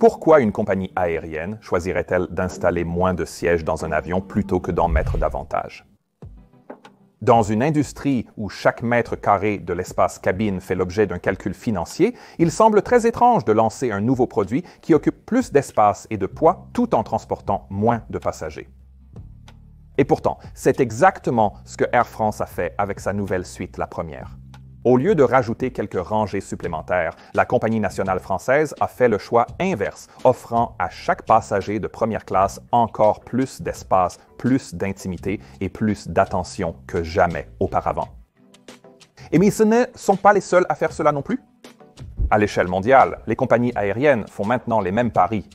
Pourquoi une compagnie aérienne choisirait-elle d'installer moins de sièges dans un avion plutôt que d'en mettre davantage? Dans une industrie où chaque mètre carré de l'espace cabine fait l'objet d'un calcul financier, il semble très étrange de lancer un nouveau produit qui occupe plus d'espace et de poids tout en transportant moins de passagers. Et pourtant, c'est exactement ce que Air France a fait avec sa nouvelle suite, la première. Au lieu de rajouter quelques rangées supplémentaires, la compagnie nationale française a fait le choix inverse, offrant à chaque passager de première classe encore plus d'espace, plus d'intimité et plus d'attention que jamais auparavant. Mais ce ne sont pas les seuls à faire cela non plus. À l'échelle mondiale, les compagnies aériennes font maintenant les mêmes paris.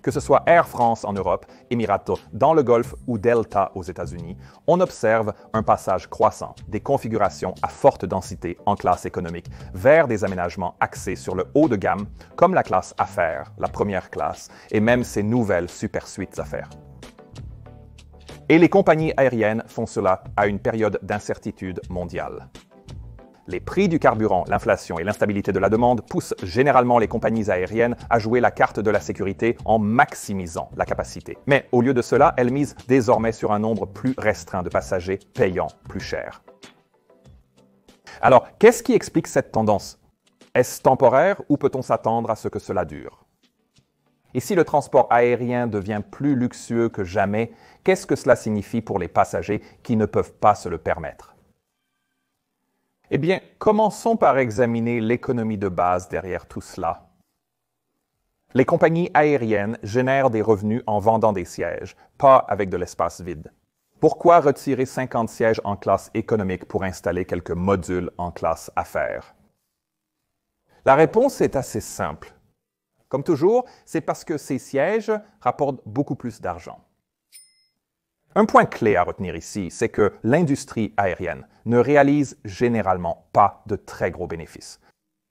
Que ce soit Air France en Europe, Emirates dans le Golfe ou Delta aux États-Unis, on observe un passage croissant des configurations à forte densité en classe économique vers des aménagements axés sur le haut de gamme, comme la classe affaires, la première classe, et même ces nouvelles super suites affaires. Et les compagnies aériennes font cela à une période d'incertitude mondiale. Les prix du carburant, l'inflation et l'instabilité de la demande poussent généralement les compagnies aériennes à jouer la carte de la sécurité en maximisant la capacité. Mais au lieu de cela, elles misent désormais sur un nombre plus restreint de passagers payant plus cher. Alors, qu'est-ce qui explique cette tendance? Est-ce temporaire ou peut-on s'attendre à ce que cela dure? Et si le transport aérien devient plus luxueux que jamais, qu'est-ce que cela signifie pour les passagers qui ne peuvent pas se le permettre? Eh bien, commençons par examiner l'économie de base derrière tout cela. Les compagnies aériennes génèrent des revenus en vendant des sièges, pas avec de l'espace vide. Pourquoi retirer 50 sièges en classe économique pour installer quelques modules en classe affaires? La réponse est assez simple. Comme toujours, c'est parce que ces sièges rapportent beaucoup plus d'argent. Un point clé à retenir ici, c'est que l'industrie aérienne ne réalise généralement pas de très gros bénéfices.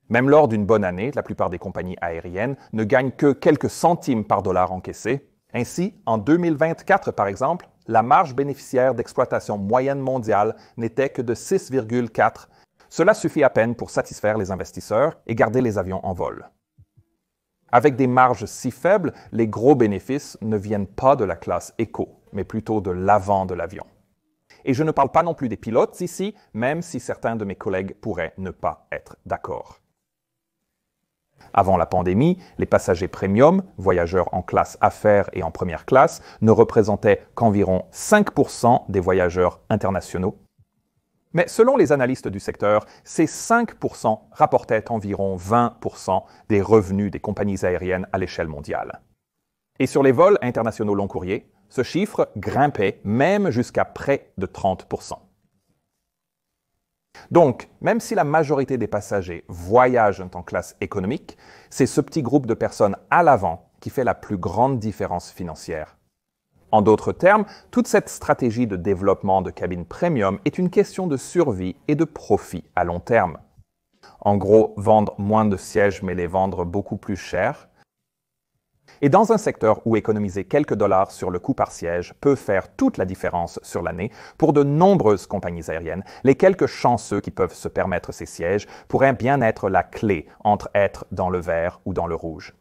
Même lors d'une bonne année, la plupart des compagnies aériennes ne gagnent que quelques centimes par dollar encaissé. Ainsi, en 2024, par exemple, la marge bénéficiaire d'exploitation moyenne mondiale n'était que de 6,4. Cela suffit à peine pour satisfaire les investisseurs et garder les avions en vol. Avec des marges si faibles, les gros bénéfices ne viennent pas de la classe éco, mais plutôt de l'avant de l'avion. Et je ne parle pas non plus des pilotes ici, même si certains de mes collègues pourraient ne pas être d'accord. Avant la pandémie, les passagers premium, voyageurs en classe affaires et en première classe, ne représentaient qu'environ 5% des voyageurs internationaux. Mais selon les analystes du secteur, ces 5% rapportaient environ 20% des revenus des compagnies aériennes à l'échelle mondiale. Et sur les vols internationaux long courrier, ce chiffre grimpait même jusqu'à près de 30%. Donc, même si la majorité des passagers voyagent en classe économique, c'est ce petit groupe de personnes à l'avant qui fait la plus grande différence financière. En d'autres termes, toute cette stratégie de développement de cabines premium est une question de survie et de profit à long terme. En gros, vendre moins de sièges mais les vendre beaucoup plus cher. Et dans un secteur où économiser quelques dollars sur le coût par siège peut faire toute la différence sur l'année, pour de nombreuses compagnies aériennes, les quelques chanceux qui peuvent se permettre ces sièges pourraient bien être la clé entre être dans le vert ou dans le rouge.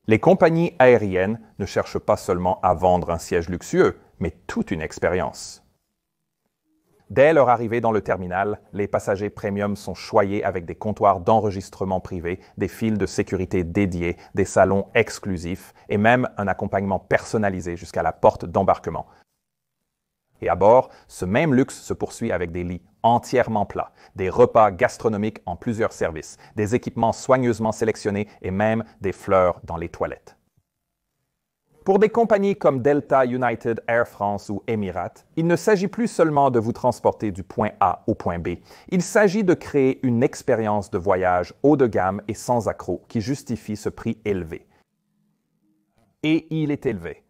Les compagnies aériennes ne cherchent pas seulement à vendre un siège luxueux, mais toute une expérience. Dès leur arrivée dans le terminal, les passagers premium sont choyés avec des comptoirs d'enregistrement privés, des files de sécurité dédiées, des salons exclusifs et même un accompagnement personnalisé jusqu'à la porte d'embarquement. Et à bord, ce même luxe se poursuit avec des lits entièrement plats, des repas gastronomiques en plusieurs services, des équipements soigneusement sélectionnés et même des fleurs dans les toilettes. Pour des compagnies comme Delta, United, Air France ou Emirates, il ne s'agit plus seulement de vous transporter du point A au point B. Il s'agit de créer une expérience de voyage haut de gamme et sans accroc qui justifie ce prix élevé. Et il est élevé.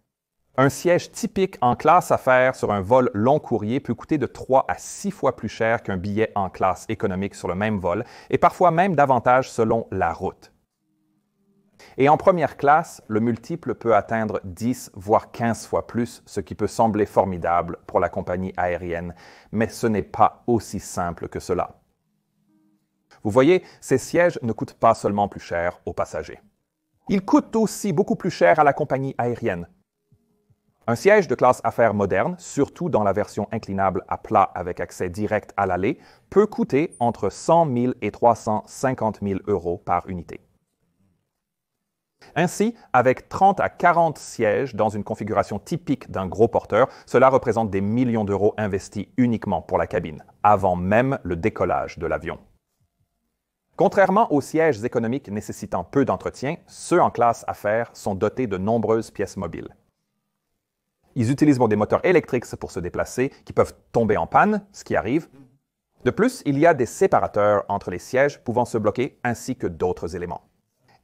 Un siège typique en classe affaires sur un vol long courrier peut coûter de 3 à 6 fois plus cher qu'un billet en classe économique sur le même vol, et parfois même davantage selon la route. Et en première classe, le multiple peut atteindre 10 voire 15 fois plus, ce qui peut sembler formidable pour la compagnie aérienne, mais ce n'est pas aussi simple que cela. Vous voyez, ces sièges ne coûtent pas seulement plus cher aux passagers. Il coûte aussi beaucoup plus cher à la compagnie aérienne. Un siège de classe affaires moderne, surtout dans la version inclinable à plat avec accès direct à l'allée, peut coûter entre 100 000 et 350 000 euros par unité. Ainsi, avec 30 à 40 sièges dans une configuration typique d'un gros porteur, cela représente des millions d'euros investis uniquement pour la cabine, avant même le décollage de l'avion. Contrairement aux sièges économiques nécessitant peu d'entretien, ceux en classe affaires sont dotés de nombreuses pièces mobiles. Ils utilisent des moteurs électriques pour se déplacer, qui peuvent tomber en panne, ce qui arrive. De plus, il y a des séparateurs entre les sièges pouvant se bloquer, ainsi que d'autres éléments.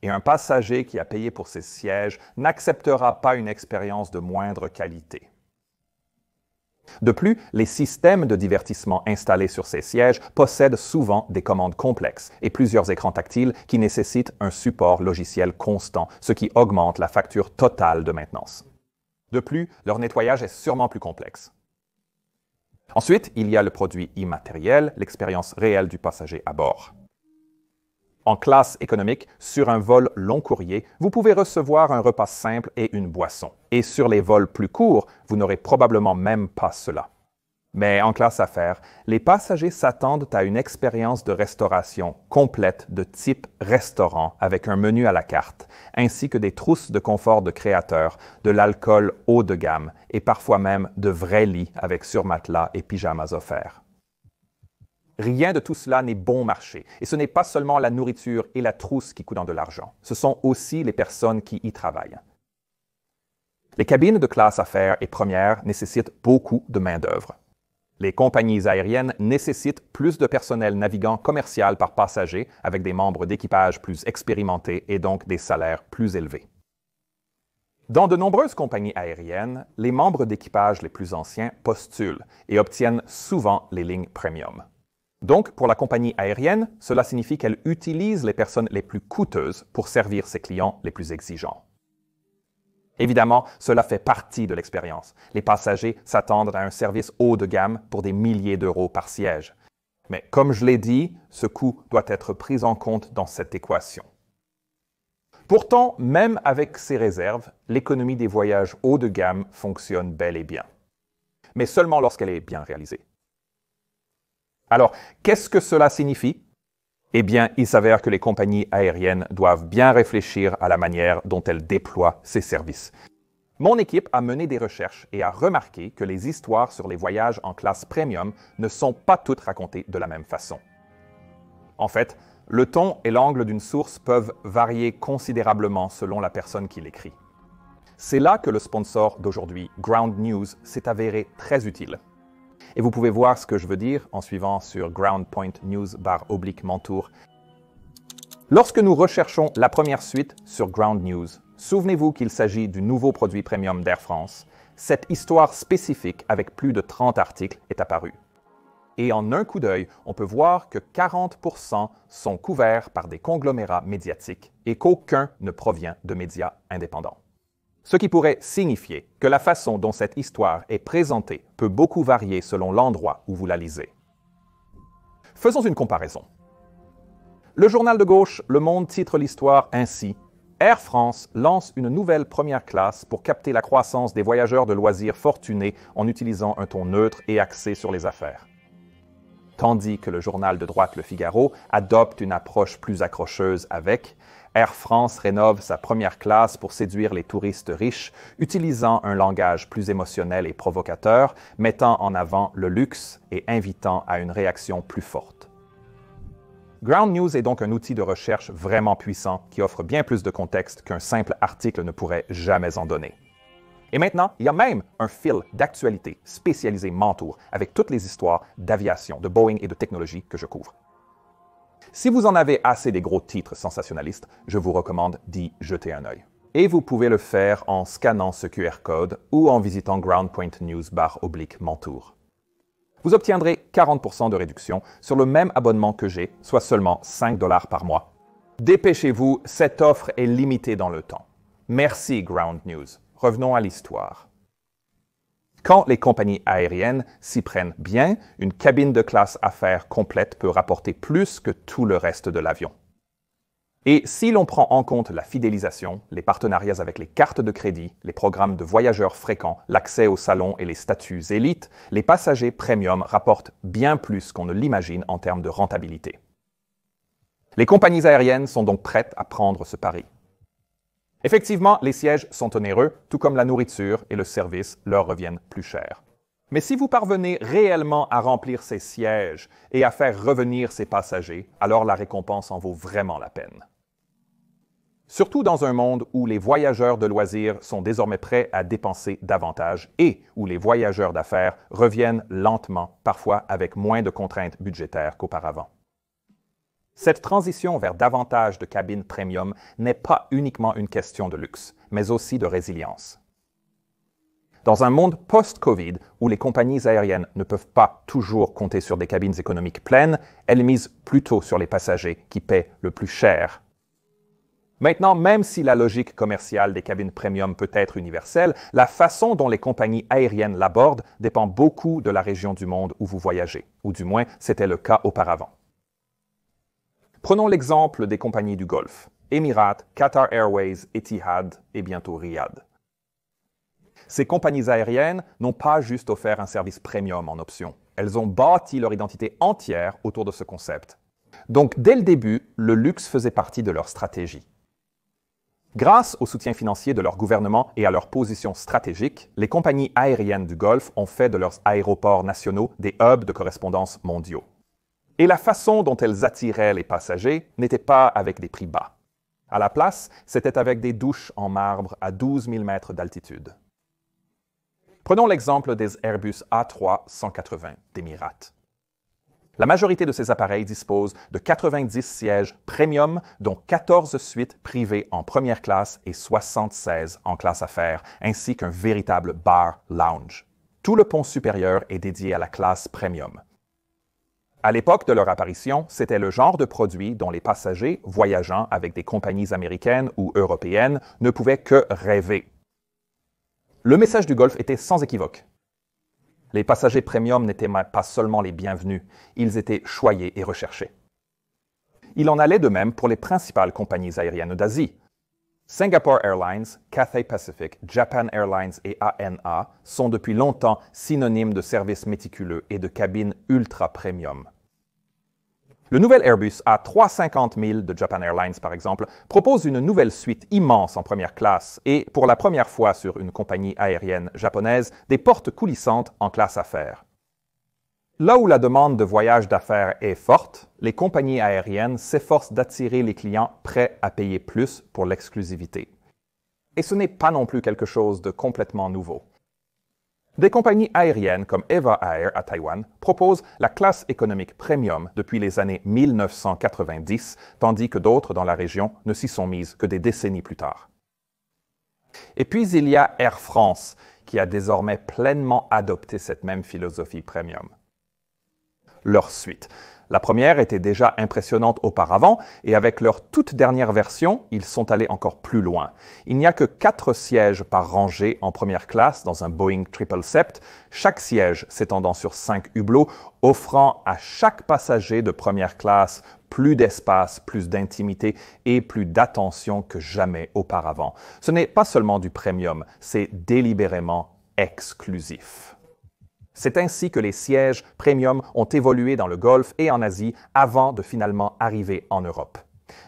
Et un passager qui a payé pour ces sièges n'acceptera pas une expérience de moindre qualité. De plus, les systèmes de divertissement installés sur ces sièges possèdent souvent des commandes complexes et plusieurs écrans tactiles qui nécessitent un support logiciel constant, ce qui augmente la facture totale de maintenance. De plus, leur nettoyage est sûrement plus complexe. Ensuite, il y a le produit immatériel, l'expérience réelle du passager à bord. En classe économique, sur un vol long courrier, vous pouvez recevoir un repas simple et une boisson. Et sur les vols plus courts, vous n'aurez probablement même pas cela. Mais en classe affaires, les passagers s'attendent à une expérience de restauration complète de type restaurant avec un menu à la carte, ainsi que des trousses de confort de créateurs, de l'alcool haut de gamme et parfois même de vrais lits avec surmatelas et pyjamas offerts. Rien de tout cela n'est bon marché, et ce n'est pas seulement la nourriture et la trousse qui coûtent de l'argent, ce sont aussi les personnes qui y travaillent. Les cabines de classe affaires et première nécessitent beaucoup de main-d'œuvre. Les compagnies aériennes nécessitent plus de personnel navigant commercial par passager avec des membres d'équipage plus expérimentés et donc des salaires plus élevés. Dans de nombreuses compagnies aériennes, les membres d'équipage les plus anciens postulent et obtiennent souvent les lignes premium. Donc, pour la compagnie aérienne, cela signifie qu'elle utilise les personnes les plus coûteuses pour servir ses clients les plus exigeants. Évidemment, cela fait partie de l'expérience. Les passagers s'attendent à un service haut de gamme pour des milliers d'euros par siège. Mais comme je l'ai dit, ce coût doit être pris en compte dans cette équation. Pourtant, même avec ces réserves, l'économie des voyages haut de gamme fonctionne bel et bien. Mais seulement lorsqu'elle est bien réalisée. Alors, qu'est-ce que cela signifie? Eh bien, il s'avère que les compagnies aériennes doivent bien réfléchir à la manière dont elles déploient ces services. Mon équipe a mené des recherches et a remarqué que les histoires sur les voyages en classe premium ne sont pas toutes racontées de la même façon. En fait, le ton et l'angle d'une source peuvent varier considérablement selon la personne qui l'écrit. C'est là que le sponsor d'aujourd'hui, Ground News, s'est avéré très utile. Et vous pouvez voir ce que je veux dire en suivant sur ground.news/Mentour. Lorsque nous recherchons la première suite sur Ground News, souvenez-vous qu'il s'agit du nouveau produit premium d'Air France. Cette histoire spécifique avec plus de 30 articles est apparue. Et en un coup d'œil, on peut voir que 40% sont couverts par des conglomérats médiatiques et qu'aucun ne provient de médias indépendants. Ce qui pourrait signifier que la façon dont cette histoire est présentée peut beaucoup varier selon l'endroit où vous la lisez. Faisons une comparaison. Le journal de gauche Le Monde titre l'histoire ainsi « Air France lance une nouvelle première classe pour capter la croissance des voyageurs de loisirs fortunés en utilisant un ton neutre et axé sur les affaires ». Tandis que le journal de droite Le Figaro adopte une approche plus accrocheuse avec Air France rénove sa première classe pour séduire les touristes riches, utilisant un langage plus émotionnel et provocateur, mettant en avant le luxe et invitant à une réaction plus forte. Ground News est donc un outil de recherche vraiment puissant qui offre bien plus de contexte qu'un simple article ne pourrait jamais en donner. Et maintenant, il y a même un fil d'actualité spécialisé Mentour avec toutes les histoires d'aviation, de Boeing et de technologie que je couvre. Si vous en avez assez des gros titres sensationnalistes, je vous recommande d'y jeter un œil. Et vous pouvez le faire en scannant ce QR code ou en visitant ground.news/Mentour. Vous obtiendrez 40% de réduction sur le même abonnement que j'ai, soit seulement 5 $ par mois. Dépêchez-vous, cette offre est limitée dans le temps. Merci Ground News. Revenons à l'histoire. Quand les compagnies aériennes s'y prennent bien, une cabine de classe affaires complète peut rapporter plus que tout le reste de l'avion. Et si l'on prend en compte la fidélisation, les partenariats avec les cartes de crédit, les programmes de voyageurs fréquents, l'accès aux salons et les statuts élites, les passagers premium rapportent bien plus qu'on ne l'imagine en termes de rentabilité. Les compagnies aériennes sont donc prêtes à prendre ce pari. Effectivement, les sièges sont onéreux, tout comme la nourriture et le service leur reviennent plus cher. Mais si vous parvenez réellement à remplir ces sièges et à faire revenir ces passagers, alors la récompense en vaut vraiment la peine. Surtout dans un monde où les voyageurs de loisirs sont désormais prêts à dépenser davantage et où les voyageurs d'affaires reviennent lentement, parfois avec moins de contraintes budgétaires qu'auparavant. Cette transition vers davantage de cabines premium n'est pas uniquement une question de luxe, mais aussi de résilience. Dans un monde post-Covid où les compagnies aériennes ne peuvent pas toujours compter sur des cabines économiques pleines, elles misent plutôt sur les passagers qui paient le plus cher. Maintenant, même si la logique commerciale des cabines premium peut être universelle, la façon dont les compagnies aériennes l'abordent dépend beaucoup de la région du monde où vous voyagez, ou du moins c'était le cas auparavant. Prenons l'exemple des compagnies du Golfe, Emirates, Qatar Airways, Etihad et bientôt Riyad. Ces compagnies aériennes n'ont pas juste offert un service premium en option, elles ont bâti leur identité entière autour de ce concept. Donc dès le début, le luxe faisait partie de leur stratégie. Grâce au soutien financier de leur gouvernement et à leur position stratégique, les compagnies aériennes du Golfe ont fait de leurs aéroports nationaux des hubs de correspondance mondiaux. Et la façon dont elles attiraient les passagers n'était pas avec des prix bas. À la place, c'était avec des douches en marbre à 12 000 mètres d'altitude. Prenons l'exemple des Airbus A380 d'Emirates. La majorité de ces appareils disposent de 90 sièges premium, dont 14 suites privées en première classe et 76 en classe affaires, ainsi qu'un véritable bar lounge. Tout le pont supérieur est dédié à la classe premium. À l'époque de leur apparition, c'était le genre de produit dont les passagers voyageant avec des compagnies américaines ou européennes ne pouvaient que rêver. Le message du Golfe était sans équivoque. Les passagers premium n'étaient pas seulement les bienvenus, ils étaient choyés et recherchés. Il en allait de même pour les principales compagnies aériennes d'Asie. Singapore Airlines, Cathay Pacific, Japan Airlines et ANA sont depuis longtemps synonymes de services méticuleux et de cabines ultra premium. Le nouvel Airbus A350 000 de Japan Airlines, par exemple, propose une nouvelle suite immense en première classe et, pour la première fois sur une compagnie aérienne japonaise, des portes coulissantes en classe affaires. Là où la demande de voyages d'affaires est forte, les compagnies aériennes s'efforcent d'attirer les clients prêts à payer plus pour l'exclusivité. Et ce n'est pas non plus quelque chose de complètement nouveau. Des compagnies aériennes comme Eva Air à Taïwan proposent la classe économique premium depuis les années 1990, tandis que d'autres dans la région ne s'y sont mises que des décennies plus tard. Et puis il y a Air France, qui a désormais pleinement adopté cette même philosophie premium. Leur suite. La première était déjà impressionnante auparavant et avec leur toute dernière version, ils sont allés encore plus loin. Il n'y a que 4 sièges par rangée en première classe dans un Boeing 777, chaque siège s'étendant sur 5 hublots, offrant à chaque passager de première classe plus d'espace, plus d'intimité et plus d'attention que jamais auparavant. Ce n'est pas seulement du premium, c'est délibérément exclusif. C'est ainsi que les sièges premium ont évolué dans le Golfe et en Asie avant de finalement arriver en Europe.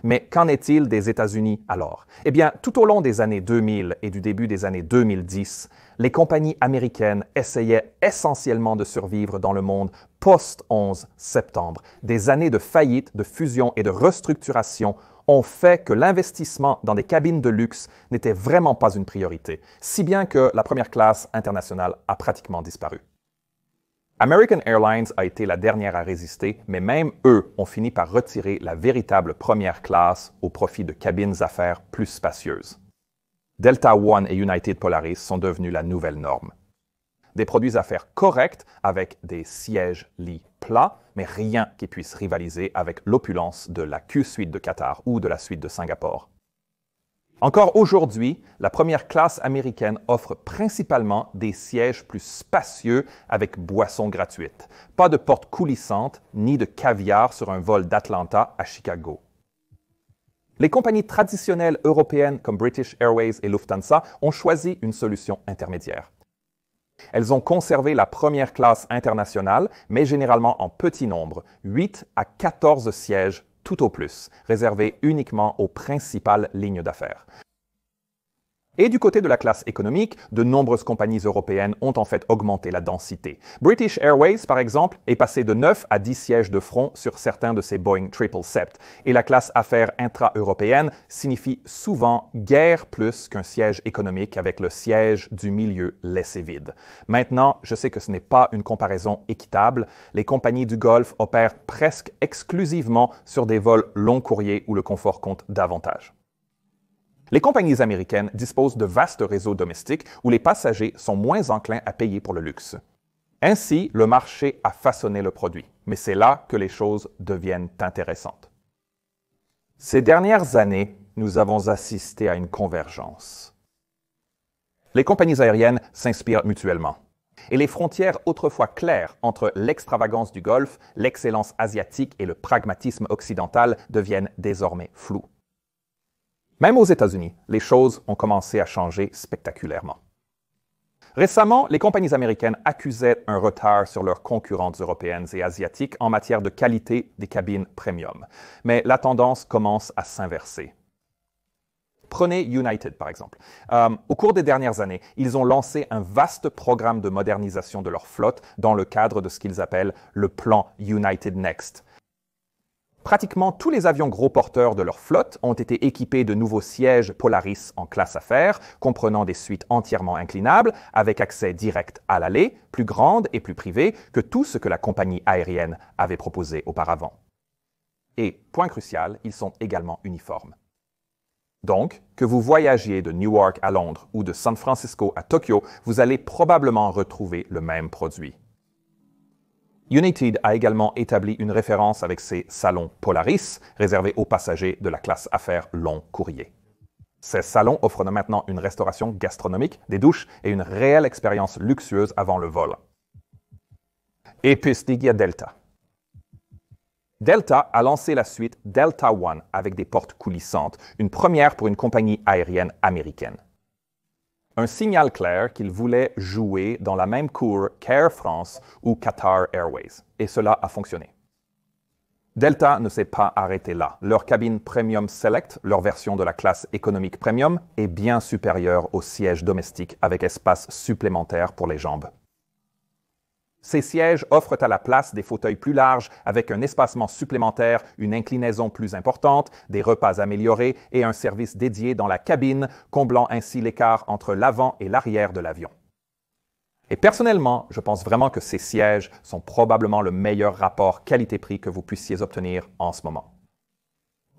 Mais qu'en est-il des États-Unis alors? Eh bien, tout au long des années 2000 et du début des années 2010, les compagnies américaines essayaient essentiellement de survivre dans le monde post-11 septembre. Des années de faillite, de fusion et de restructuration ont fait que l'investissement dans des cabines de luxe n'était vraiment pas une priorité, si bien que la première classe internationale a pratiquement disparu. American Airlines a été la dernière à résister, mais même eux ont fini par retirer la véritable première classe au profit de cabines affaires plus spacieuses. Delta One et United Polaris sont devenus la nouvelle norme. Des produits affaires corrects avec des sièges-lits plats, mais rien qui puisse rivaliser avec l'opulence de la Q-Suite de Qatar ou de la suite de Singapour. Encore aujourd'hui, la première classe américaine offre principalement des sièges plus spacieux avec boissons gratuites. Pas de portes coulissantes ni de caviar sur un vol d'Atlanta à Chicago. Les compagnies traditionnelles européennes comme British Airways et Lufthansa ont choisi une solution intermédiaire. Elles ont conservé la première classe internationale, mais généralement en petit nombre, 8 à 14 sièges tout au plus, réservés uniquement aux principales lignes d'affaires. Et du côté de la classe économique, de nombreuses compagnies européennes ont en fait augmenté la densité. British Airways, par exemple, est passé de 9 à 10 sièges de front sur certains de ses Boeing 777. Et la classe affaires intra-européenne signifie souvent guère plus qu'un siège économique avec le siège du milieu laissé vide. Maintenant, je sais que ce n'est pas une comparaison équitable. Les compagnies du Golfe opèrent presque exclusivement sur des vols long courriers où le confort compte davantage. Les compagnies américaines disposent de vastes réseaux domestiques où les passagers sont moins enclins à payer pour le luxe. Ainsi, le marché a façonné le produit, mais c'est là que les choses deviennent intéressantes. Ces dernières années, nous avons assisté à une convergence. Les compagnies aériennes s'inspirent mutuellement. Et les frontières autrefois claires entre l'extravagance du Golfe, l'excellence asiatique et le pragmatisme occidental deviennent désormais floues. Même aux États-Unis, les choses ont commencé à changer spectaculairement. Récemment, les compagnies américaines accusaient un retard sur leurs concurrentes européennes et asiatiques en matière de qualité des cabines premium. Mais la tendance commence à s'inverser. Prenez United, par exemple. Au cours des dernières années, ils ont lancé un vaste programme de modernisation de leur flotte dans le cadre de ce qu'ils appellent le plan United Next. Pratiquement tous les avions gros porteurs de leur flotte ont été équipés de nouveaux sièges Polaris en classe affaires, comprenant des suites entièrement inclinables, avec accès direct à l'allée, plus grande et plus privée que tout ce que la compagnie aérienne avait proposé auparavant. Et, point crucial, ils sont également uniformes. Donc, que vous voyagiez de Newark à Londres ou de San Francisco à Tokyo, vous allez probablement retrouver le même produit. United a également établi une référence avec ses salons Polaris, réservés aux passagers de la classe affaires long courrier. Ces salons offrent maintenant une restauration gastronomique, des douches et une réelle expérience luxueuse avant le vol. Et puis il y a Delta. Delta a lancé la suite Delta One avec des portes coulissantes, une première pour une compagnie aérienne américaine. Un signal clair qu'ils voulaient jouer dans la même cour qu'Air France ou Qatar Airways. Et cela a fonctionné. Delta ne s'est pas arrêté là. Leur cabine Premium Select, leur version de la classe économique Premium, est bien supérieure aux sièges domestiques avec espace supplémentaire pour les jambes. Ces sièges offrent à la place des fauteuils plus larges avec un espacement supplémentaire, une inclinaison plus importante, des repas améliorés et un service dédié dans la cabine, comblant ainsi l'écart entre l'avant et l'arrière de l'avion. Et personnellement, je pense vraiment que ces sièges sont probablement le meilleur rapport qualité-prix que vous puissiez obtenir en ce moment.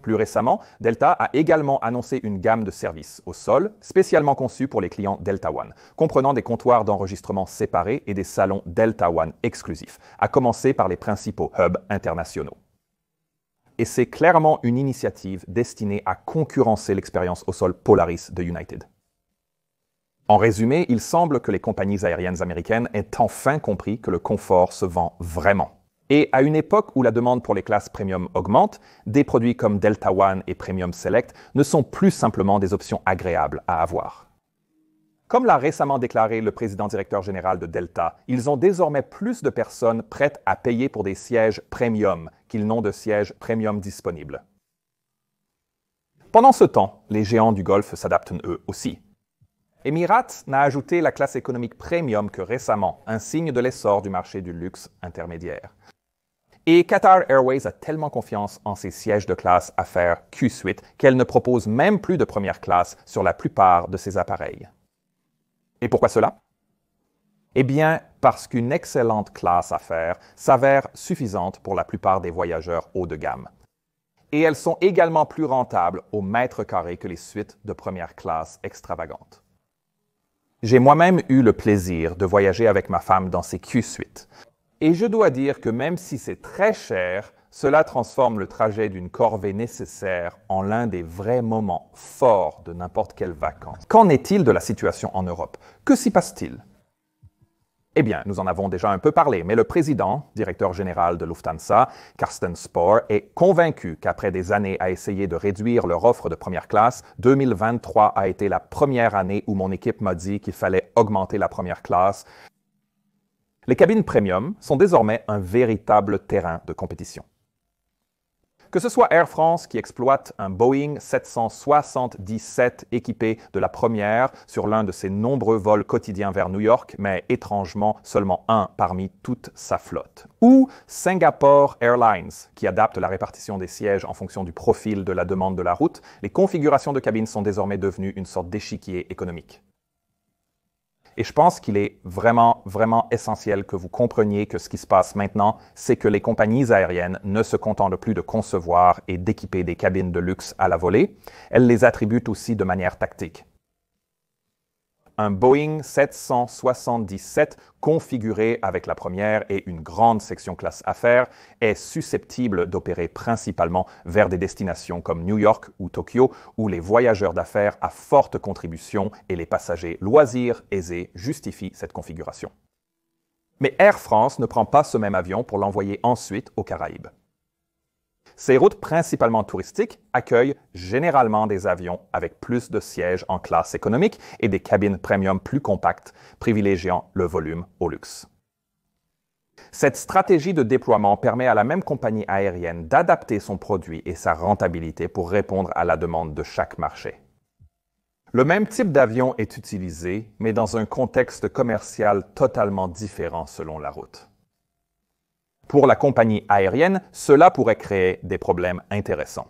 Plus récemment, Delta a également annoncé une gamme de services au sol spécialement conçus pour les clients Delta One, comprenant des comptoirs d'enregistrement séparés et des salons Delta One exclusifs, à commencer par les principaux hubs internationaux. Et c'est clairement une initiative destinée à concurrencer l'expérience au sol Polaris de United. En résumé, il semble que les compagnies aériennes américaines aient enfin compris que le confort se vend vraiment. Et à une époque où la demande pour les classes premium augmente, des produits comme Delta One et Premium Select ne sont plus simplement des options agréables à avoir. Comme l'a récemment déclaré le président directeur général de Delta, ils ont désormais plus de personnes prêtes à payer pour des sièges premium qu'ils n'ont de sièges premium disponibles. Pendant ce temps, les géants du Golfe s'adaptent eux aussi. Emirates n'a ajouté la classe économique premium que récemment, un signe de l'essor du marché du luxe intermédiaire. Et Qatar Airways a tellement confiance en ses sièges de classe affaires Q-Suite qu'elle ne propose même plus de première classe sur la plupart de ses appareils. Et pourquoi cela? Eh bien, parce qu'une excellente classe affaires s'avère suffisante pour la plupart des voyageurs haut de gamme. Et elles sont également plus rentables au mètre carré que les suites de première classe extravagantes. J'ai moi-même eu le plaisir de voyager avec ma femme dans ces Q-Suites. Et je dois dire que même si c'est très cher, cela transforme le trajet d'une corvée nécessaire en l'un des vrais moments forts de n'importe quelle vacances. Qu'en est-il de la situation en Europe? Que s'y passe-t-il? Eh bien, nous en avons déjà un peu parlé, mais le président, directeur général de Lufthansa, Carsten Spohr, est convaincu qu'après des années à essayer de réduire leur offre de première classe, 2023 a été la première année où mon équipe m'a dit qu'il fallait augmenter la première classe. Les cabines premium sont désormais un véritable terrain de compétition. Que ce soit Air France qui exploite un Boeing 777 équipé de la première sur l'un de ses nombreux vols quotidiens vers New York, mais étrangement seulement un parmi toute sa flotte. Ou Singapore Airlines qui adapte la répartition des sièges en fonction du profil de la demande de la route, les configurations de cabines sont désormais devenues une sorte d'échiquier économique. Et je pense qu'il est vraiment essentiel que vous compreniez que ce qui se passe maintenant, c'est que les compagnies aériennes ne se contentent plus de concevoir et d'équiper des cabines de luxe à la volée, elles les attribuent aussi de manière tactique. Un Boeing 777 configuré avec la première et une grande section classe affaires est susceptible d'opérer principalement vers des destinations comme New York ou Tokyo où les voyageurs d'affaires à forte contribution et les passagers loisirs aisés justifient cette configuration. Mais Air France ne prend pas ce même avion pour l'envoyer ensuite aux Caraïbes. Ces routes principalement touristiques accueillent généralement des avions avec plus de sièges en classe économique et des cabines premium plus compactes, privilégiant le volume au luxe. Cette stratégie de déploiement permet à la même compagnie aérienne d'adapter son produit et sa rentabilité pour répondre à la demande de chaque marché. Le même type d'avion est utilisé, mais dans un contexte commercial totalement différent selon la route. Pour la compagnie aérienne, cela pourrait créer des problèmes intéressants.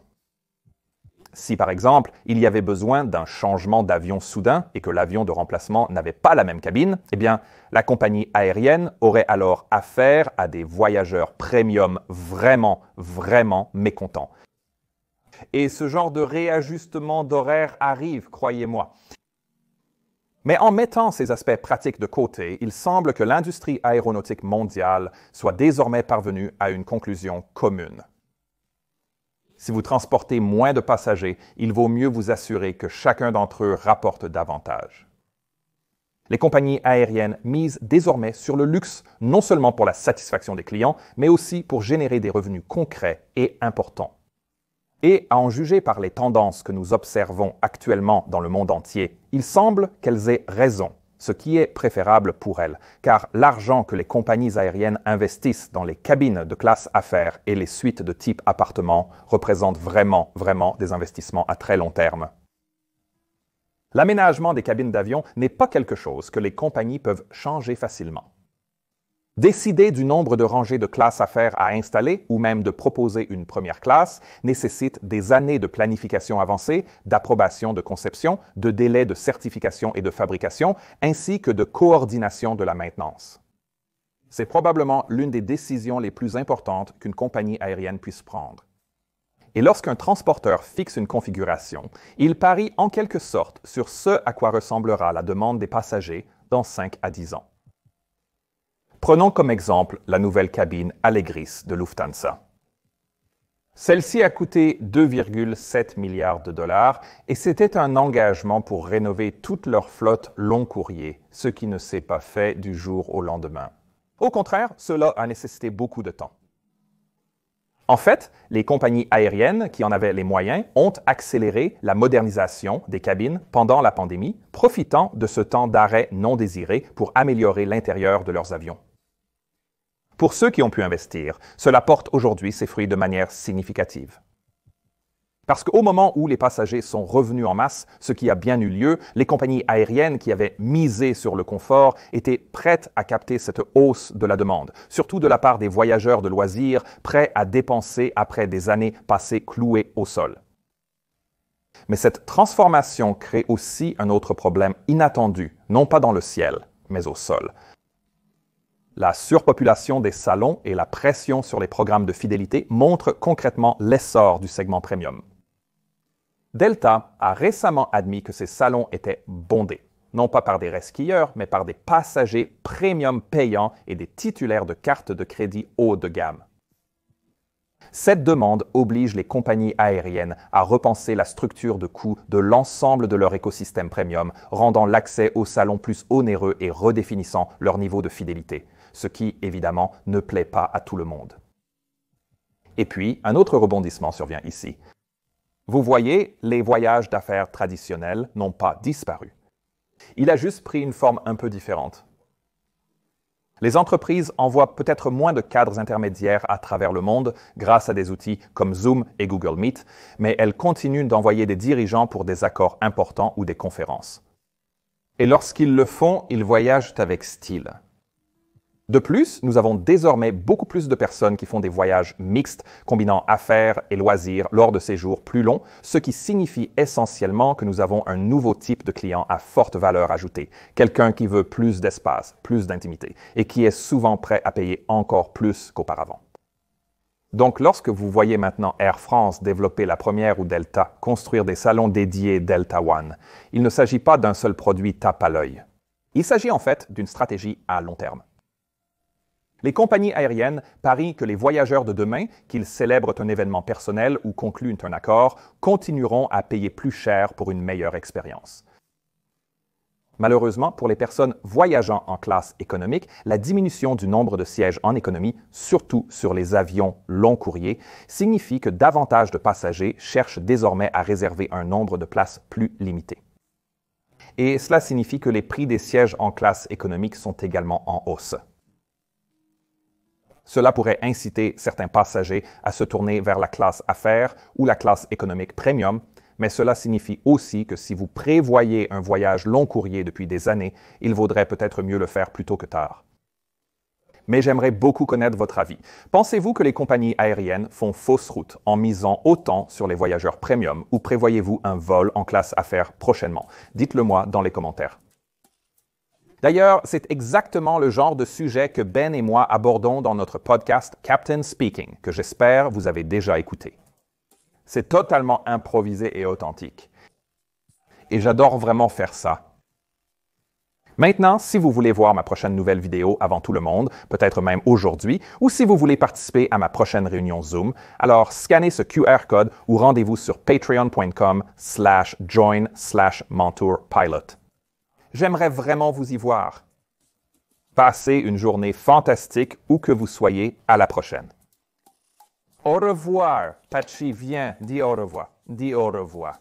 Si par exemple, il y avait besoin d'un changement d'avion soudain et que l'avion de remplacement n'avait pas la même cabine, eh bien, la compagnie aérienne aurait alors affaire à des voyageurs premium vraiment mécontents. Et ce genre de réajustement d'horaire arrive, croyez-moi. Mais en mettant ces aspects pratiques de côté, il semble que l'industrie aéronautique mondiale soit désormais parvenue à une conclusion commune. Si vous transportez moins de passagers, il vaut mieux vous assurer que chacun d'entre eux rapporte davantage. Les compagnies aériennes misent désormais sur le luxe, non seulement pour la satisfaction des clients, mais aussi pour générer des revenus concrets et importants. Et à en juger par les tendances que nous observons actuellement dans le monde entier, il semble qu'elles aient raison, ce qui est préférable pour elles, car l'argent que les compagnies aériennes investissent dans les cabines de classe affaires et les suites de type appartement représente vraiment des investissements à très long terme. L'aménagement des cabines d'avion n'est pas quelque chose que les compagnies peuvent changer facilement. Décider du nombre de rangées de classe affaires à installer ou même de proposer une première classe nécessite des années de planification avancée, d'approbation de conception, de délais de certification et de fabrication, ainsi que de coordination de la maintenance. C'est probablement l'une des décisions les plus importantes qu'une compagnie aérienne puisse prendre. Et lorsqu'un transporteur fixe une configuration, il parie en quelque sorte sur ce à quoi ressemblera la demande des passagers dans 5 à 10 ans. Prenons comme exemple la nouvelle cabine Allegris de Lufthansa. Celle-ci a coûté 2,7 milliards de dollars et c'était un engagement pour rénover toute leur flotte long courrier, ce qui ne s'est pas fait du jour au lendemain. Au contraire, cela a nécessité beaucoup de temps. En fait, les compagnies aériennes qui en avaient les moyens ont accéléré la modernisation des cabines pendant la pandémie, profitant de ce temps d'arrêt non désiré pour améliorer l'intérieur de leurs avions. Pour ceux qui ont pu investir, cela porte aujourd'hui ses fruits de manière significative. Parce qu'au moment où les passagers sont revenus en masse, ce qui a bien eu lieu, les compagnies aériennes qui avaient misé sur le confort étaient prêtes à capter cette hausse de la demande, surtout de la part des voyageurs de loisirs prêts à dépenser après des années passées cloués au sol. Mais cette transformation crée aussi un autre problème inattendu, non pas dans le ciel, mais au sol. La surpopulation des salons et la pression sur les programmes de fidélité montrent concrètement l'essor du segment premium. Delta a récemment admis que ces salons étaient bondés, non pas par des resquilleurs, mais par des passagers premium payants et des titulaires de cartes de crédit haut de gamme. Cette demande oblige les compagnies aériennes à repenser la structure de coût de l'ensemble de leur écosystème premium, rendant l'accès aux salons plus onéreux et redéfinissant leur niveau de fidélité, ce qui, évidemment, ne plaît pas à tout le monde. Et puis, un autre rebondissement survient ici. Vous voyez, les voyages d'affaires traditionnels n'ont pas disparu. Il a juste pris une forme un peu différente. Les entreprises envoient peut-être moins de cadres intermédiaires à travers le monde grâce à des outils comme Zoom et Google Meet, mais elles continuent d'envoyer des dirigeants pour des accords importants ou des conférences. Et lorsqu'ils le font, ils voyagent avec style. De plus, nous avons désormais beaucoup plus de personnes qui font des voyages mixtes, combinant affaires et loisirs lors de séjours plus longs, ce qui signifie essentiellement que nous avons un nouveau type de client à forte valeur ajoutée, quelqu'un qui veut plus d'espace, plus d'intimité, et qui est souvent prêt à payer encore plus qu'auparavant. Donc, lorsque vous voyez maintenant Air France développer la première ou Delta construire des salons dédiés Delta One, il ne s'agit pas d'un seul produit tape à l'œil. Il s'agit en fait d'une stratégie à long terme. Les compagnies aériennes parient que les voyageurs de demain, qu'ils célèbrent un événement personnel ou concluent un accord, continueront à payer plus cher pour une meilleure expérience. Malheureusement, pour les personnes voyageant en classe économique, la diminution du nombre de sièges en économie, surtout sur les avions long courrier, signifie que davantage de passagers cherchent désormais à réserver un nombre de places plus limité. Et cela signifie que les prix des sièges en classe économique sont également en hausse. Cela pourrait inciter certains passagers à se tourner vers la classe affaires ou la classe économique premium, mais cela signifie aussi que si vous prévoyez un voyage long courrier depuis des années, il vaudrait peut-être mieux le faire plus tôt que tard. Mais j'aimerais beaucoup connaître votre avis. Pensez-vous que les compagnies aériennes font fausse route en misant autant sur les voyageurs premium ou prévoyez-vous un vol en classe affaires prochainement? Dites-le moi dans les commentaires. D'ailleurs, c'est exactement le genre de sujet que Ben et moi abordons dans notre podcast Captain Speaking, que j'espère vous avez déjà écouté. C'est totalement improvisé et authentique. Et j'adore vraiment faire ça. Maintenant, si vous voulez voir ma prochaine nouvelle vidéo avant tout le monde, peut-être même aujourd'hui, ou si vous voulez participer à ma prochaine réunion Zoom, alors scannez ce QR code ou rendez-vous sur patreon.com/join/MentourPilot. J'aimerais vraiment vous y voir. Passez une journée fantastique où que vous soyez. À la prochaine. Au revoir. Patchy, viens, dis au revoir. Dis au revoir.